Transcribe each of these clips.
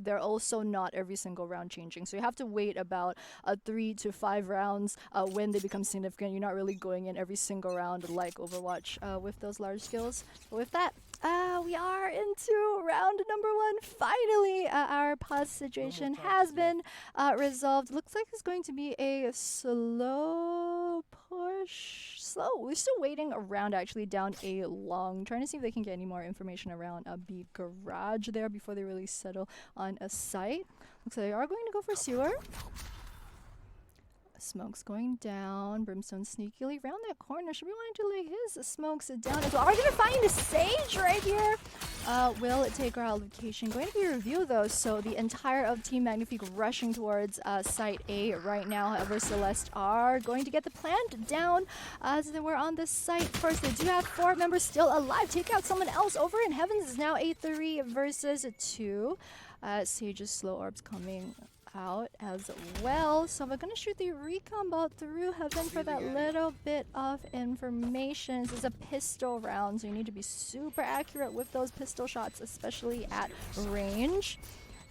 they're also not every single round changing. So you have to wait about 3 to 5 rounds when they become significant. You're not really going in every single round like Overwatch with those large skills. But with that, we are into round number 1. Finally, our pause situation has been resolved. Looks like it's going to be a slow push. We're still waiting around actually down A long. Trying to see if they can get any more information around B garage there before they really settle on a site. Looks like they are going to go for sewer. Smoke's going down. Brimstone sneakily around that corner. Should be wanting to lay his smokes down as well. Are we going to find a Sage right here? Will it take our location? Going to be reviewed though, so the entire of Team Magnifique rushing towards Site A right now. However, Celeste are going to get the plant down as they were on this site first. They do have 4 members still alive. Take out someone else over in Heavens. Is now a 3 versus 2. Sage's slow orbs coming out as well. So we're gonna shoot the recon ball through Heaven for that little bit of information. This is a pistol round, so you need to be super accurate with those pistol shots, especially at range.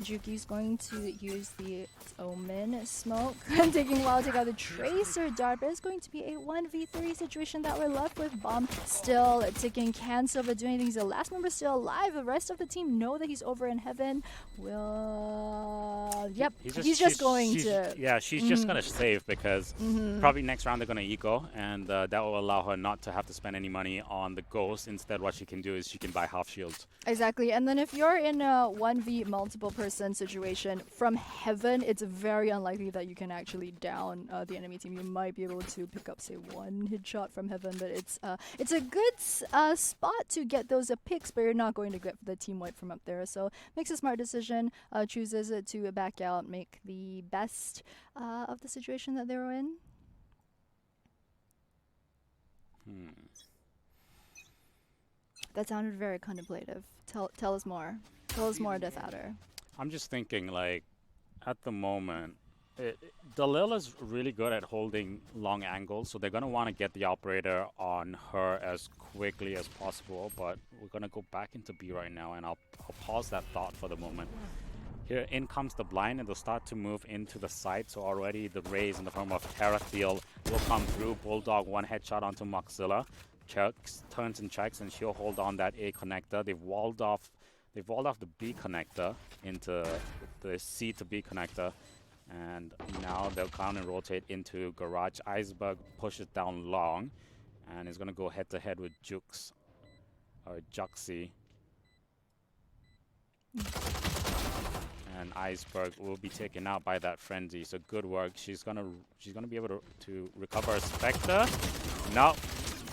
Juki's going to use the Omen smoke. Taking a while to take out the Tracer dart, but it's going to be a 1v3 situation that we're left with. Bomb still ticking. Can Silva do anything? He's the last member still alive. The rest of the team know that he's over in Heaven. Will... Yep, he's just going to... Yeah, she's just going to save because probably next round they're going to eco, and that will allow her not to have to spend any money on the Ghost. Instead, what she can do is she can buy half shields. Exactly, and then if you're in a 1v multiple person situation from Heaven, it's very unlikely that you can actually down the enemy team. You might be able to pick up, say, 1 headshot from Heaven, but it's a good spot to get those picks, but you're not going to get the team wipe from up there. So makes a smart decision, chooses to back out, make the best of the situation that they were in. That sounded very contemplative. Tell us more. Tell us more, DeathAdder. I'm just thinking, like, at the moment, Dalil is really good at holding long angles, so they're going to want to get the operator on her as quickly as possible, but we're going to go back into B right now, and I'll pause that thought for the moment. Here in comes the blind, and they'll start to move into the site, so already the raise in the form of Terrafield will come through. Bulldog 1 headshot onto Moxilla. Checks, turns and checks, and she'll hold on that A connector. They've walled off the B connector into the C to B connector, and now they'll come and rotate into garage. Iceberg pushes down long, and is going to go head to head with Jukes or Juxi. And Iceberg will be taken out by that frenzy. So good work. She's gonna be able to recover a Spectre. No.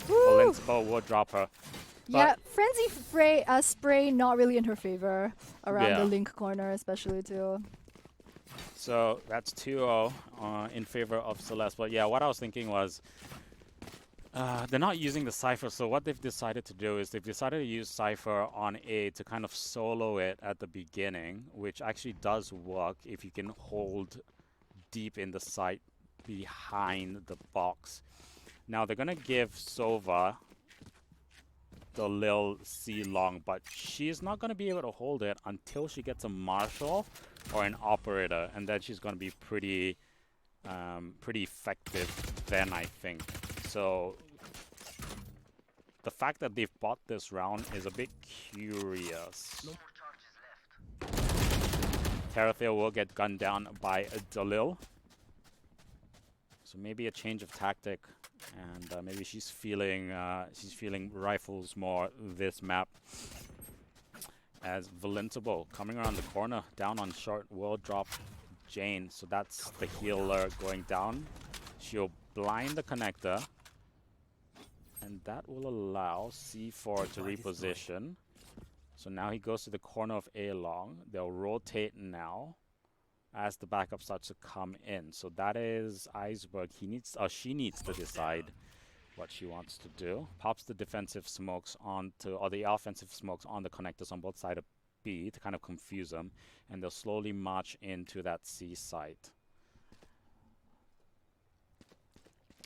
Valencia will drop her. Yeah, Frenzy spray not really in her favor around the link corner, especially too. So that's 2-0 in favor of Celeste. But yeah, what I was thinking was they're not using the Cypher. So what they've decided to do is they've decided to use Cypher on A to kind of solo it at the beginning, which actually does work if you can hold deep in the site behind the box. Now they're going to give Sova the Lil C long, but she's not going to be able to hold it until she gets a Marshal or an Operator, and then she's going to be pretty effective then, I think. So the fact that they've bought this round is a bit curious. No more charges left. Terrafield will get gunned down by Dalil. So maybe a change of tactic, and maybe she's feeling rifles more this map. As Valentable coming around the corner, down on short, will drop Jane. So that's the healer going down. She'll blind the connector, and that will allow C4 to reposition. So now he goes to the corner of A long. They'll rotate now as the backup starts to come in. So that is Iceberg. She needs to decide what she wants to do. Pops the defensive smokes onto, or the offensive smokes on the connectors on both sides of B to kind of confuse them, and they'll slowly march into that C site.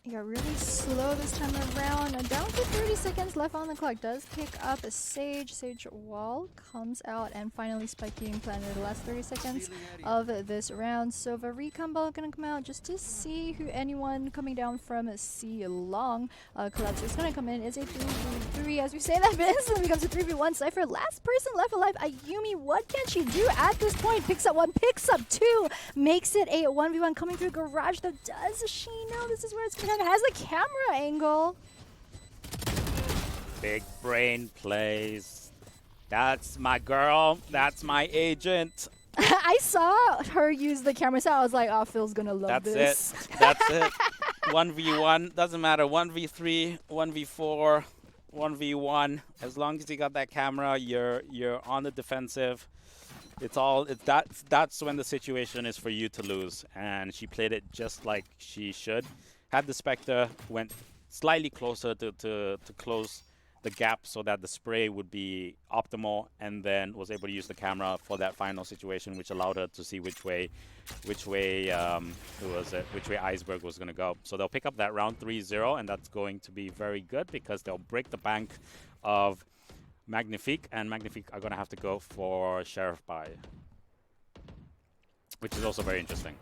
Yeah, really slow this time around. Down to 30 seconds left on the clock. Does pick up a Sage. Sage wall comes out and finally Spike being planted the last 30 seconds of this round. So Varie combo gonna come out just to see who anyone coming down from C long. Collapse is gonna come in. It's a 3v3 as we say that, but instantly becomes a 3v1. Cypher, last person left alive. Ayumi, what can she do at this point? Picks up one, picks up two, makes it a 1v1 coming through garage though. Does she know this is where it's gonna happen? Has the camera angle. Big brain plays. That's my girl. That's my agent. I saw her use the camera, so I was like, oh, Phil's gonna love this. That's it. 1v1. Doesn't matter. 1v3, 1v4, 1v1. As long as you got that camera, you're on the defensive. That's when the situation is for you to lose. And she played it just like she should. Had the Spectre, went slightly closer to close the gap so that the spray would be optimal, and then was able to use the camera for that final situation, which allowed her to see which way Iceberg was going to go. So they'll pick up that round 3-0, and that's going to be very good because they'll break the bank of Magnifique, and Magnifique are going to have to go for Sheriff Buy, which is also very interesting.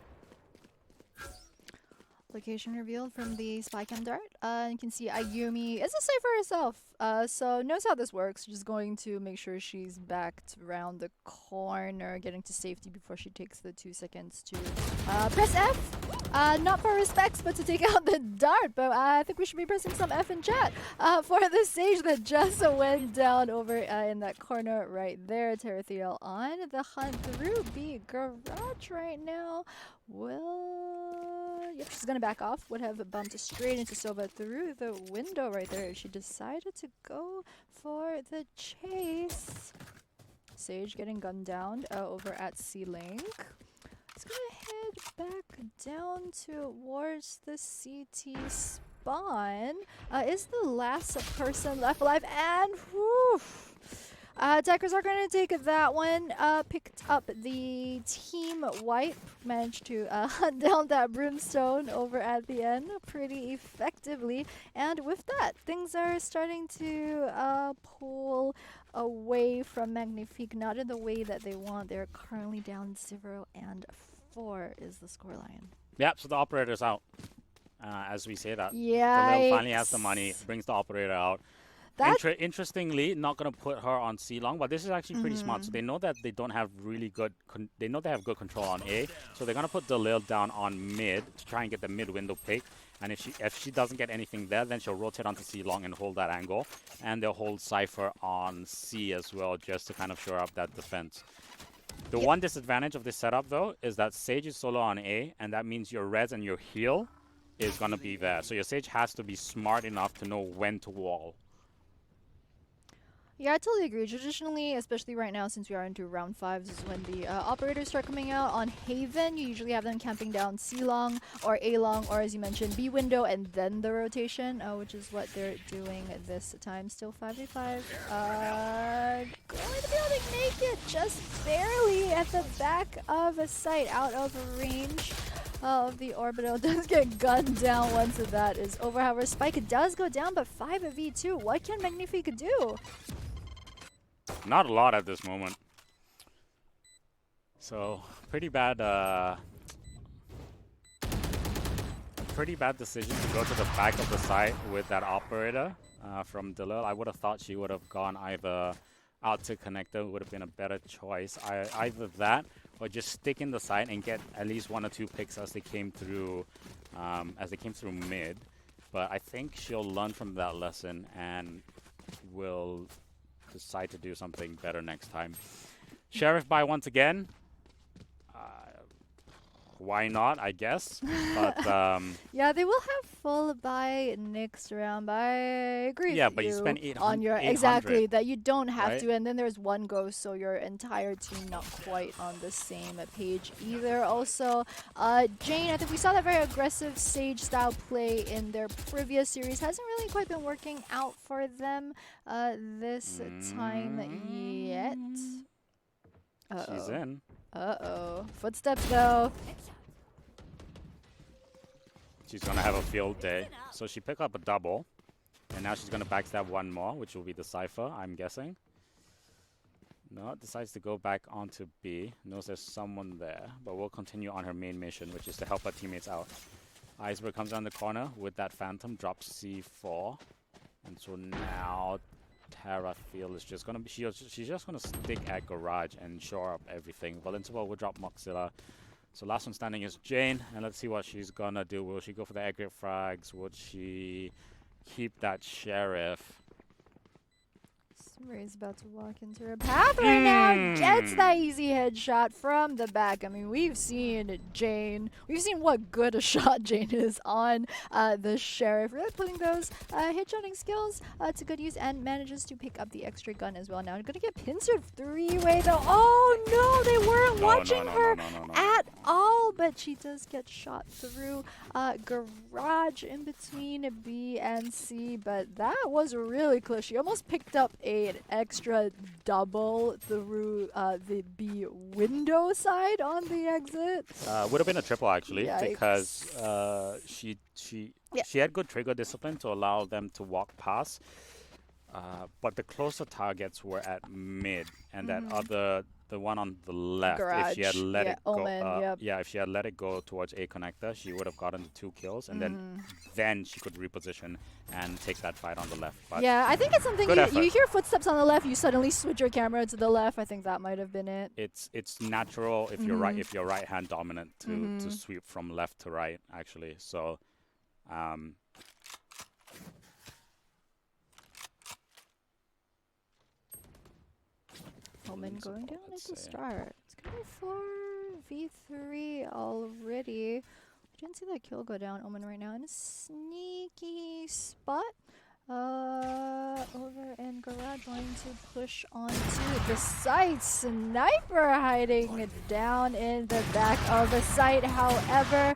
Location revealed from the spy cam dart. You can see Ayumi is a Cypher herself, so knows how this works. Just going to make sure she's backed around the corner, getting to safety before she takes the 2 seconds to press F. Not for respects, but to take out the dart. But I think we should be pressing some F in chat for the Sage that just went down over in that corner right there. Terathiel on the hunt through B garage right now. Well, yep, she's gonna back off. Would have bumped straight into Sova through the window right there. She decided to go for the chase. Sage getting gunned down over at C-Link. It's gonna head back down towards the CT spawn. Is the last person left alive, and whew, attackers are going to take that one. Picked up the team wipe. Managed to hunt down that brimstone over at the end pretty effectively. And with that, things are starting to pull away from Magnifique. Not in the way that they want. They're currently down 0-4 is the scoreline. Yep, so the operator's out. As we say that. Yeah. Delil finally has the money, brings the operator out. Interestingly, not going to put her on C long, but this is actually pretty smart. So they know that they don't have really good, they know they have good control on A. So they're going to put Delil down on mid to try and get the mid window pick. And if she doesn't get anything there, then she'll rotate onto C long and hold that angle. And they'll hold Cypher on C as well, just to kind of shore up that defense. The one disadvantage of this setup, though, is that Sage is solo on A, and that means your res and your heal is going to be there. So your Sage has to be smart enough to know when to wall. Yeah, I totally agree. Traditionally, especially right now since we are into round 5s, is when the operators start coming out on Haven. You usually have them camping down C-long or A-long, or as you mentioned, B window, and then the rotation, which is what they're doing this time. Still 5v5. Going to be able to make it just barely at the back of a site, out of range of the orbital. Does get gunned down once that is over. However, Spike does go down, but 5v2. What can Magnifique do? Not a lot at this moment. So pretty bad decision to go to the back of the site with that operator from Delil. I would have thought she would have gone either out to connector, would have been a better choice. Either that or just stick in the site and get at least 1 or 2 picks as they came through mid. But I think she'll learn from that lesson and will decide to do something better next time. Sheriff buy once again. Why not, I guess. But yeah, they will have full buy next round. But I agree yeah, with but you spend 800 on your exactly that you don't have right? to, and then there's one ghost, so your entire team not quite on the same page either. Also, Jane, I think we saw that very aggressive Sage style play in their previous series. Hasn't really quite been working out for them this time yet. She's in. Footsteps though. she's going to have a field day. So she picked up a double. And now she's going to backstab one more, which will be the Cypher, I'm guessing. No, decides to go back onto B. Knows there's someone there, but will continue on her main mission, which is to help her teammates out. Iceberg comes down the corner with that Phantom, drops C4. And so now Terrafield is just going to be... She's just going to stick at Garage and shore up everything. Valentiva will drop Moxilla. So last one standing is Jane, and let's see what she's going to do. Will she go for the aggregate frags? Would she keep that Sheriff? Ray's about to walk into her path right now. Gets that easy headshot from the back. I mean, we've seen Jane. We've seen what good a shot Jane is on the Sheriff. Really putting those headshotting skills to good use and manages to pick up the extra gun as well. Now, going to get pincered three-way though. Oh no, they weren't watching her at all. But she does get shot through Garage in between B and C. But that was really close. She almost picked up an extra double through the B window side on the exit. Would have been a triple actually. Yikes. Because she had good trigger discipline to allow them to walk past. But the closer targets were at mid, and that the one on the left, Garage. if she had let it go, Omen, if she had let it go towards A connector, she would have gotten the 2 kills, and then she could reposition and take that fight on the left. But yeah, I think it's something you hear footsteps on the left, you suddenly switch your camera to the left. I think that might have been it. It's natural if you're right hand dominant to sweep from left to right actually. So. Omen going down at the start. It's going to be 4v3 already. I didn't see that kill go down. Omen right now in a sneaky spot. Over in Garage wanting to push onto the site. Sniper hiding down in the back of the site. However,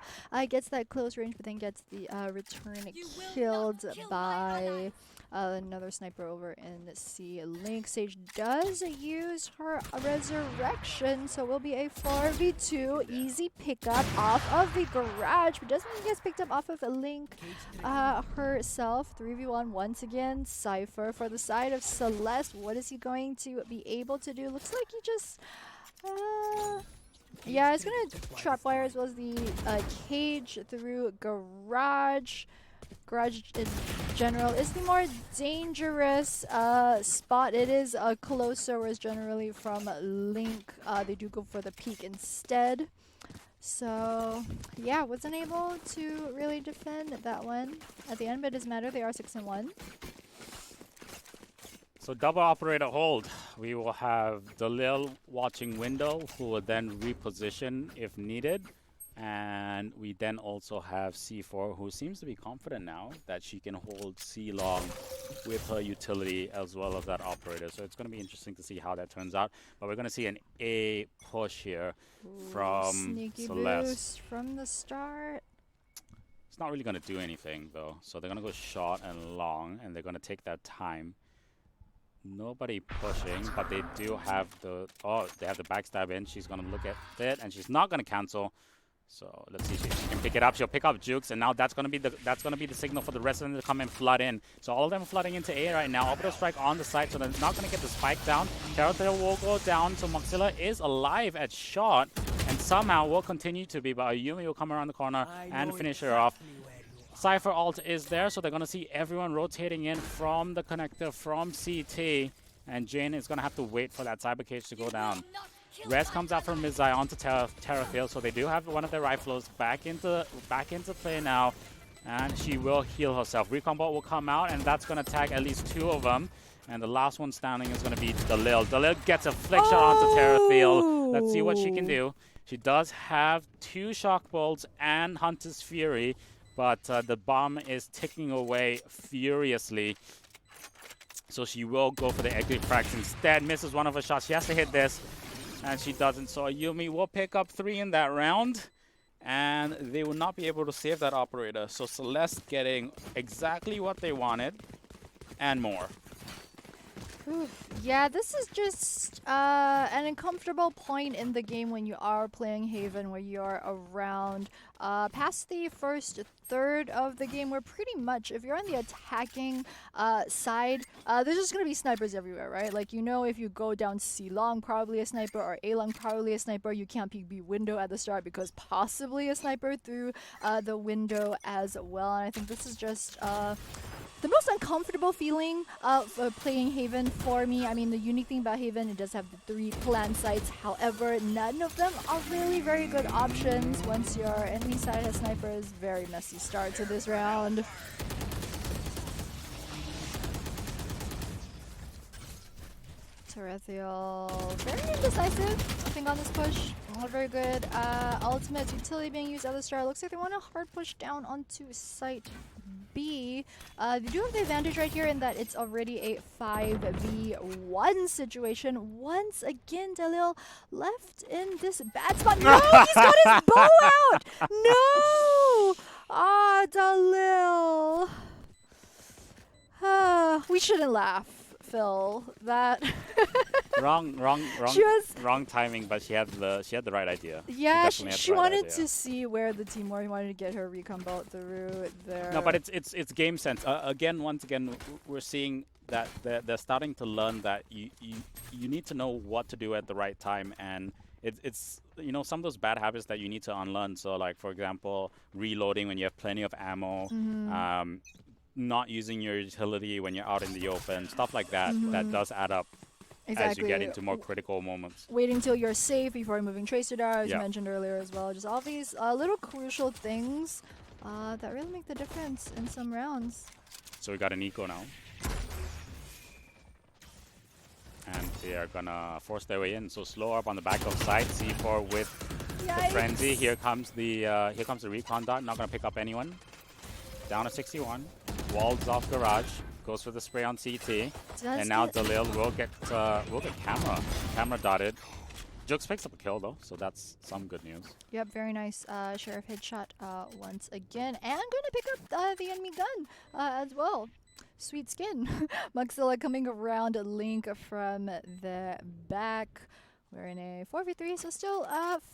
gets that close range, but then gets the return killed by another sniper over in C. Link. Sage does use her resurrection, so it will be a 4v2 easy pickup off of the Garage, but doesn't get picked up off of Link herself. 3v1 once again. Cypher for the side of Celeste. What is he going to be able to do? Looks like he just yeah, it's gonna trapwire as well as the cage through Garage. Garage in general is the more dangerous spot. It is closer, whereas generally from Link, they do go for the peak instead. So, yeah, wasn't able to really defend that one at the end, but it doesn't matter. They are 6-1. So double operator hold. We will have Dalil watching window, who will then reposition if needed. And we then also have C4, who seems to be confident now that she can hold C long with her utility as well as that operator. So it's going to be interesting to see how that turns out. But we're going to see an A push here from Sneaky Celeste. boost from the start. It's not really going to do anything though. So they're going to go short and long, and they're going to take that time. Nobody pushing, but they do have the they have the backstab in. She's going to look at it, and she's not going to cancel. So let's see if she can pick it up. She'll pick up Jukes, and now that's gonna be the signal for the rest of them to come and flood in. So all of them are flooding into A right now. Orbital strike on the side, so they're not gonna get the spike down. Terrafield will go down, so Moxilla is alive at shot, and somehow will continue to be. But Ayumi will come around the corner and finish her off. Cypher ult is there, so they're gonna see everyone rotating in from the connector from CT, and Jane is gonna have to wait for that cyber cage to go down. Res comes out from Mizai onto Terrafield, so they do have one of their rifles back into play now, and she will heal herself. Recon bot will come out, and that's going to tag at least 2 of them, and the last one standing is going to be Dalil. Dalil gets a flick shot onto Terrafield. Let's see what she can do. She does have 2 shock bolts and Hunter's Fury, but the bomb is ticking away furiously. So she will go for the exit frags instead. Misses one of her shots. She has to hit this. And she doesn't, so Ayumi will pick up 3 in that round, and they will not be able to save that operator. So Celeste getting exactly what they wanted, and more. Yeah, this is just an uncomfortable point in the game when you are playing Haven, where you're around past the first third of the game, where pretty much if you're on the attacking side, there's just going to be snipers everywhere, right? Like, you know, if you go down C long, probably a sniper, or A long, probably a sniper. You can't peek B window at the start because possibly a sniper through the window as well. And I think this is just the most uncomfortable feeling of playing Haven for me. I mean, the unique thing about Haven, it does have the 3 plant sites. However, none of them are really very good options. Once your enemy side has snipers, very messy start to this round. Tarethiel, very indecisive, I think, on this push. Not very good. Ultimate utility being used at the start. Looks like they want to hard push down onto site B. They do have the advantage right here in that it's already a 5v1 situation. Once again, Dalil left in this bad spot. No, he's got his bow out! No! Ah, Dalil. We shouldn't laugh, Phil. That wrong timing, but she had the right idea. Yeah, she wanted to see where the team were. He wanted to get her recon bolt through there. No, but it's game sense. Once again, we're seeing that they're starting to learn that you need to know what to do at the right time, and it's you know, some of those bad habits that you need to unlearn. So, like, for example, reloading when you have plenty of ammo. Not using your utility when you're out in the open, stuff like that. That does add up as you get into more critical moments. Waiting till you're safe before moving Tracer Dart, as you mentioned earlier as well. Just all these little crucial things that really make the difference in some rounds. So we got an eco now. And they are gonna force their way in. So slow up on the back of side. C4 with the frenzy. Here comes the recon dart. Not gonna pick up anyone. Down to 61. Walls off garage. Goes for the spray on CT. And now Dalil will get camera dotted. Jukes picks up a kill though, so that's some good news. Yep, very nice Sheriff headshot once again. And going to pick up the enemy gun as well. Sweet skin. Muxilla coming around Link from the back. We're in a 4v3, so still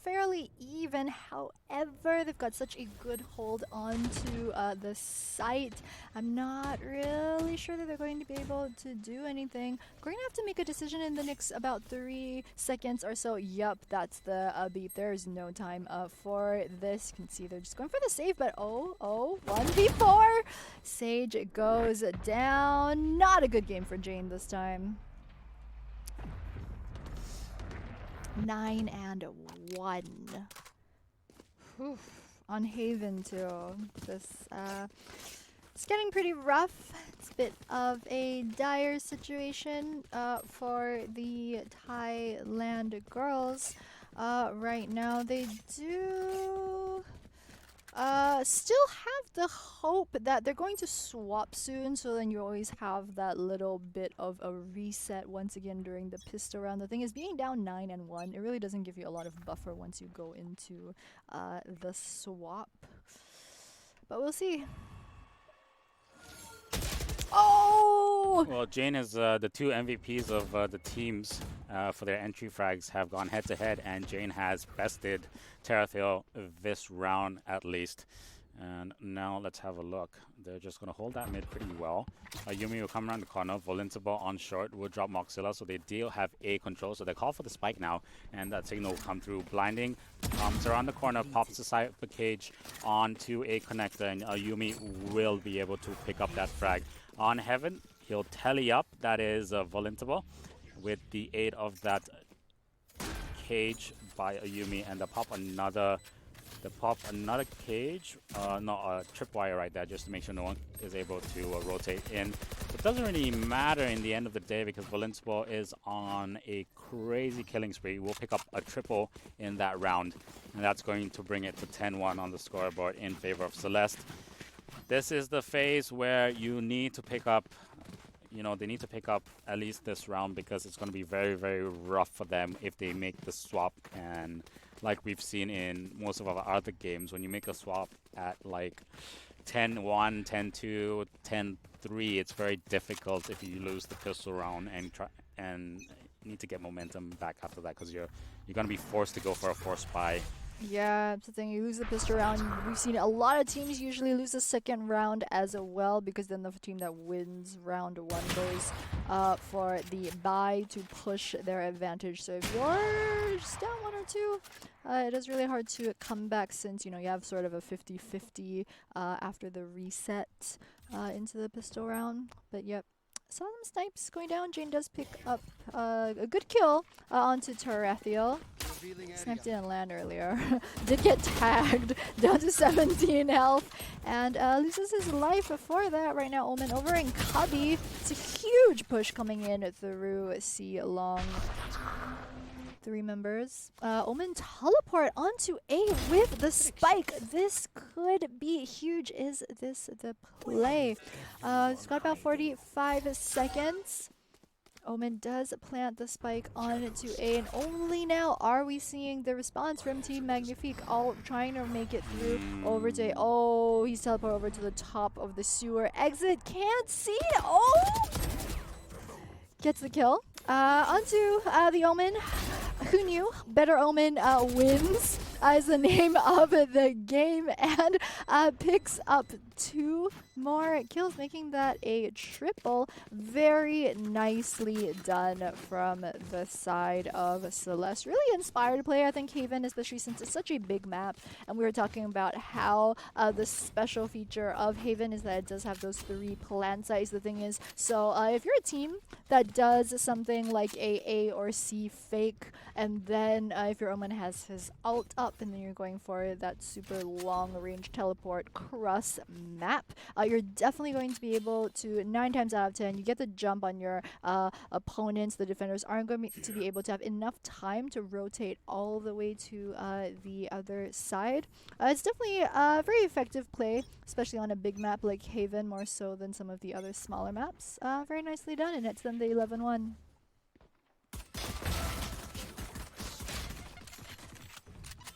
fairly even. However, they've got such a good hold onto the site. I'm not really sure that they're going to be able to do anything. We're going to have to make a decision in the next about 3 seconds or so. Yup, that's the beep. There's no time for this. You can see they're just going for the save, but 1v4. Sage goes down. Not a good game for Jane this time. 9-1. On Haven too. It's getting pretty rough. It's a bit of a dire situation for the Thailand girls right now. They do still have the hope that they're going to swap soon, so then you always have that little bit of a reset once again during the pistol round. The thing is, being down 9-1, it really doesn't give you a lot of buffer once you go into the swap. But we'll see. Oh! Well, Jane is the 2 MVPs of the teams for their entry frags have gone head-to-head, and Jane has bested Tarethiel this round at least. And now let's have a look. They're just going to hold that mid pretty well. Yumi will come around the corner. Volintable on short will drop Moxilla, so they do have A control. So they call for the spike now, and that signal will come through. Blinding comes around the corner, pops the side of the cage onto a connector, and Yumi will be able to pick up that frag. On Heaven, he'll telly up. That is Volintable with the aid of that cage by Ayumi, and they'll pop another cage, tripwire right there, just to make sure no one is able to rotate in. It doesn't really matter in the end of the day because Volintable is on a crazy killing spree. We'll pick up a triple in that round, and that's going to bring it to 10-1 on the scoreboard in favor of Celeste. This is the phase where you need to pick up, they need to pick up at least this round, because it's going to be very, very rough for them if they make the swap. And like we've seen in most of our other games, when you make a swap at like 10-1, 10-2, 10-3, it's very difficult if you lose the pistol round and need to get momentum back after that, because you're gonna be forced to go for a forced buy. Yeah, it's the thing. You lose the pistol round. We've seen a lot of teams usually lose the second round as well, because then the team that wins round 1 goes for the bye to push their advantage. So if you're just down 1 or 2, it is really hard to come back, since you have sort of a 50-50 after the reset into the pistol round. But yep. Some snipes going down. Jane does pick up a good kill onto Tarathiel. Snipe didn't land earlier. Did get tagged down to 17 health and loses his life for that. Right now, Omen over in Cubby. It's a huge push coming in through C long. 3 members. Omen teleport onto A with the spike. This could be huge. Is this the play? It's got about 45 seconds. Omen does plant the spike onto A, and only now are we seeing the response from Team Magnifique, all trying to make it through over to A. Oh, he's teleported over to the top of the sewer. Exit, can't see. Oh! Gets the kill. Onto the Omen. Who knew? Better Omen wins is the name of the game, and picks up 2 more kills, making that a triple. Very nicely done from the side of Celeste. Really inspired play, I think, Haven, especially since it's such a big map. And we were talking about how the special feature of Haven is that it does have those 3 plant sites. The thing is, so if you're a team that does something like A or C fake, and then if your Omen has his ult up, and then you're going for that super long range teleport cross map, you're definitely going to be able to, 9 times out of 10, you get the jump on your opponents. The defenders aren't going to be able to have enough time to rotate all the way to the other side. It's definitely a very effective play, especially on a big map like Haven, more so than some of the other smaller maps. Very nicely done, and it's then the 11-1.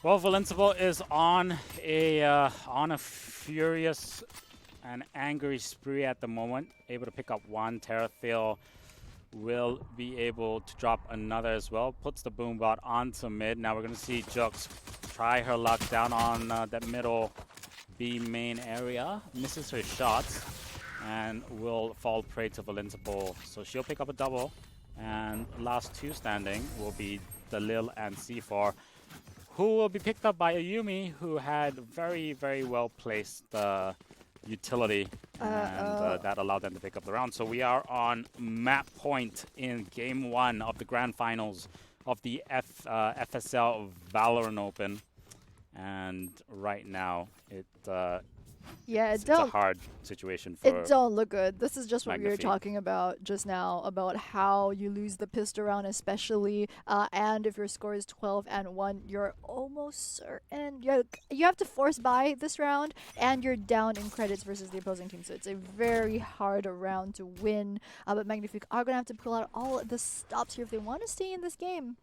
Well, Valenciable is on a furious and angry spree at the moment. Able to pick up 1. Tarathiel will be able to drop another as well. Puts the boombot onto mid. Now we're going to see Jux try her luck down on that middle B main area. Misses her shots and will fall prey to Valenciable. So she'll pick up a double. And last 2 standing will be Dalil and C4, who will be picked up by Ayumi, who had very, very well placed utility, and that allowed them to pick up the round. So we are on map point in Game 1 of the Grand Finals of the FSL VALORANT Open. And right now, it's a hard situation for it don't look good. This is just what Magnifique. we were talking about just now, about how you lose the pistol round, especially, and if your score is 12-1, you're almost certain you have to force buy this round, and you're down in credits versus the opposing team. So it's a very hard round to win. But Magnifique are gonna have to pull out all the stops here if they want to stay in this game.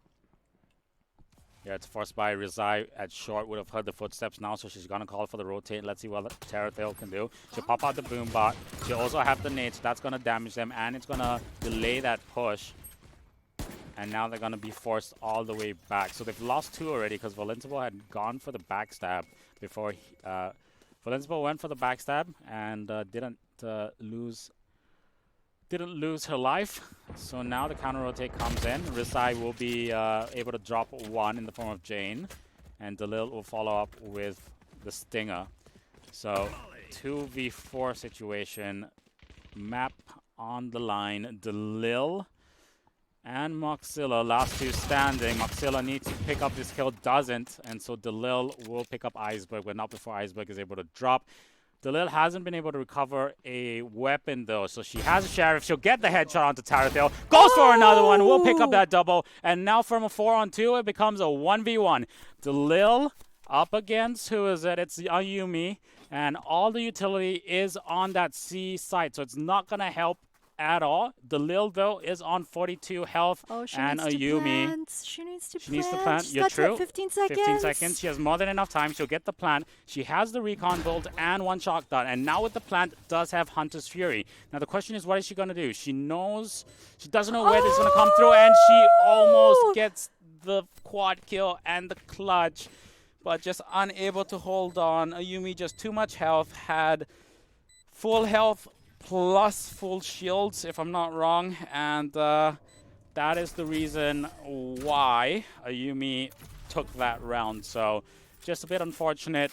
Yeah, it's forced by Rizai at short. Would have heard the footsteps now, so she's going to call for the rotate. Let's see what Tarathiel can do. She'll pop out the boom bot. She'll also have the nade, so that's going to damage them, and it's going to delay that push. And now they're going to be forced all the way back. So they've lost 2 already, because Valenciable had gone for the backstab before. Valenciable went for the backstab and didn't lose her life. So now the counter rotate comes in. Rizai will be able to drop 1 in the form of Jane, and Dalil will follow up with the Stinger. So 2v4 situation. Map on the line. Dalil and Moxilla, last 2 standing. Moxilla needs to pick up this kill, doesn't, and so Dalil will pick up Iceberg, but not before Iceberg is able to drop. Dalil hasn't been able to recover a weapon, though, so she has a Sheriff. She'll get the headshot onto Tarathiel. Goes for another one. We'll pick up that double. And now from a 4-on-2, it becomes a 1v1. Dalil up against, who is it? It's Ayumi. And all the utility is on that C site, so it's not going to help at all. Delil, though, is on 42 health. Oh, she and needs to Ayumi. plant. She needs to She needs to plant. She's You're got true. 15 seconds. 15 seconds. She has more than enough time. She'll get the plant. She has the recon build and one shotgun. And now with the plant, does have Hunter's Fury. Now the question is, what is she going to do? She knows, she doesn't know where this is going to come through. And she almost gets the quad kill and the clutch. But just unable to hold on. Ayumi just too much health. Had full health plus full shields, if I'm not wrong. And that is the reason why Ayumi took that round. So just a bit unfortunate.